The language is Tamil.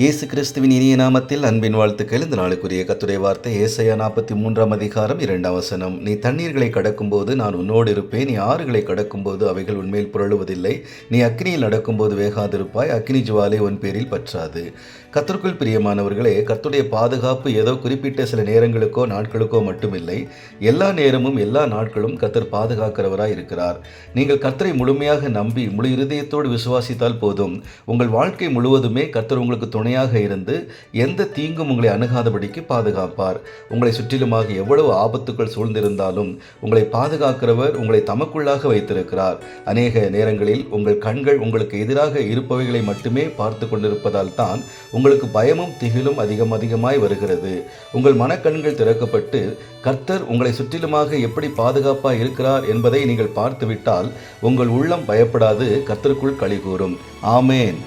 இயேசு கிறிஸ்துவின் இனிய நாமத்தில் அன்பின் வாழ்த்துக்கள். இந்த நாளுக்குரிய கர்த்தருடைய வார்த்தை ஏசாயா 43 அதிகாரம் 2 வசனம். நீ தண்ணீர்களை கடக்கும்போது நான் உன்னோடு இருப்பேன், நீ ஆறுகளை கடக்கும்போது அவைகள் உன்மேல் புரளுவதில்லை, நீ அக்கினியில் நடக்கும்போது வேகாதிருப்பாய், அக்கினி ஜுவாலை உன் பேரில் பற்றாது. கர்த்தருக்குள் பிரியமானவர்களே, கர்த்தருடைய பாதுகாப்பு ஏதோ குறிப்பிட்ட சில நேரங்களுக்கோ நாட்களுக்கோ மட்டுமில்லை. எல்லா நேரமும் எல்லா நாட்களும் கர்த்தர் பாதுகாக்கிறவராய் இருக்கிறார். நீங்கள் கர்த்தரை முழுமையாக நம்பி முழு இருதயத்தோடு விசுவாசித்தால் போதும். உங்கள் வாழ்க்கை முழுவதுமே கர்த்தர் உங்களுக்கு துணையாக இருந்து எந்த தீங்கும் உங்களை அணுகாதபடிக்கு பாதுகாப்பார். உங்களை சுற்றிலுமாக எவ்வளவு ஆபத்துக்கள் சூழ்ந்திருந்தாலும் உங்களை பாதுகாக்கிறவர் உங்களை தமக்குள்ளாக வைத்திருக்கிறார். அநேக நேரங்களில் உங்கள் கண்கள் உங்களுக்கு எதிராக இருப்பவைகளை மட்டுமே பார்த்து கொண்டிருப்பதால் தான் உங்களுக்கு பயமும் திகிலும் அதிகமாய் வருகிறது. உங்கள் மனக்கண்கள் திறக்கப்பட்டு கர்த்தர் உங்களை சுற்றிலுமாக எப்படி பாதுகாப்பாக இருக்கிறார் என்பதை நீங்கள் பார்த்துவிட்டால் உங்கள் உள்ளம் பயப்படாது கர்த்தருக்குள் களி கூறும். ஆமேன்.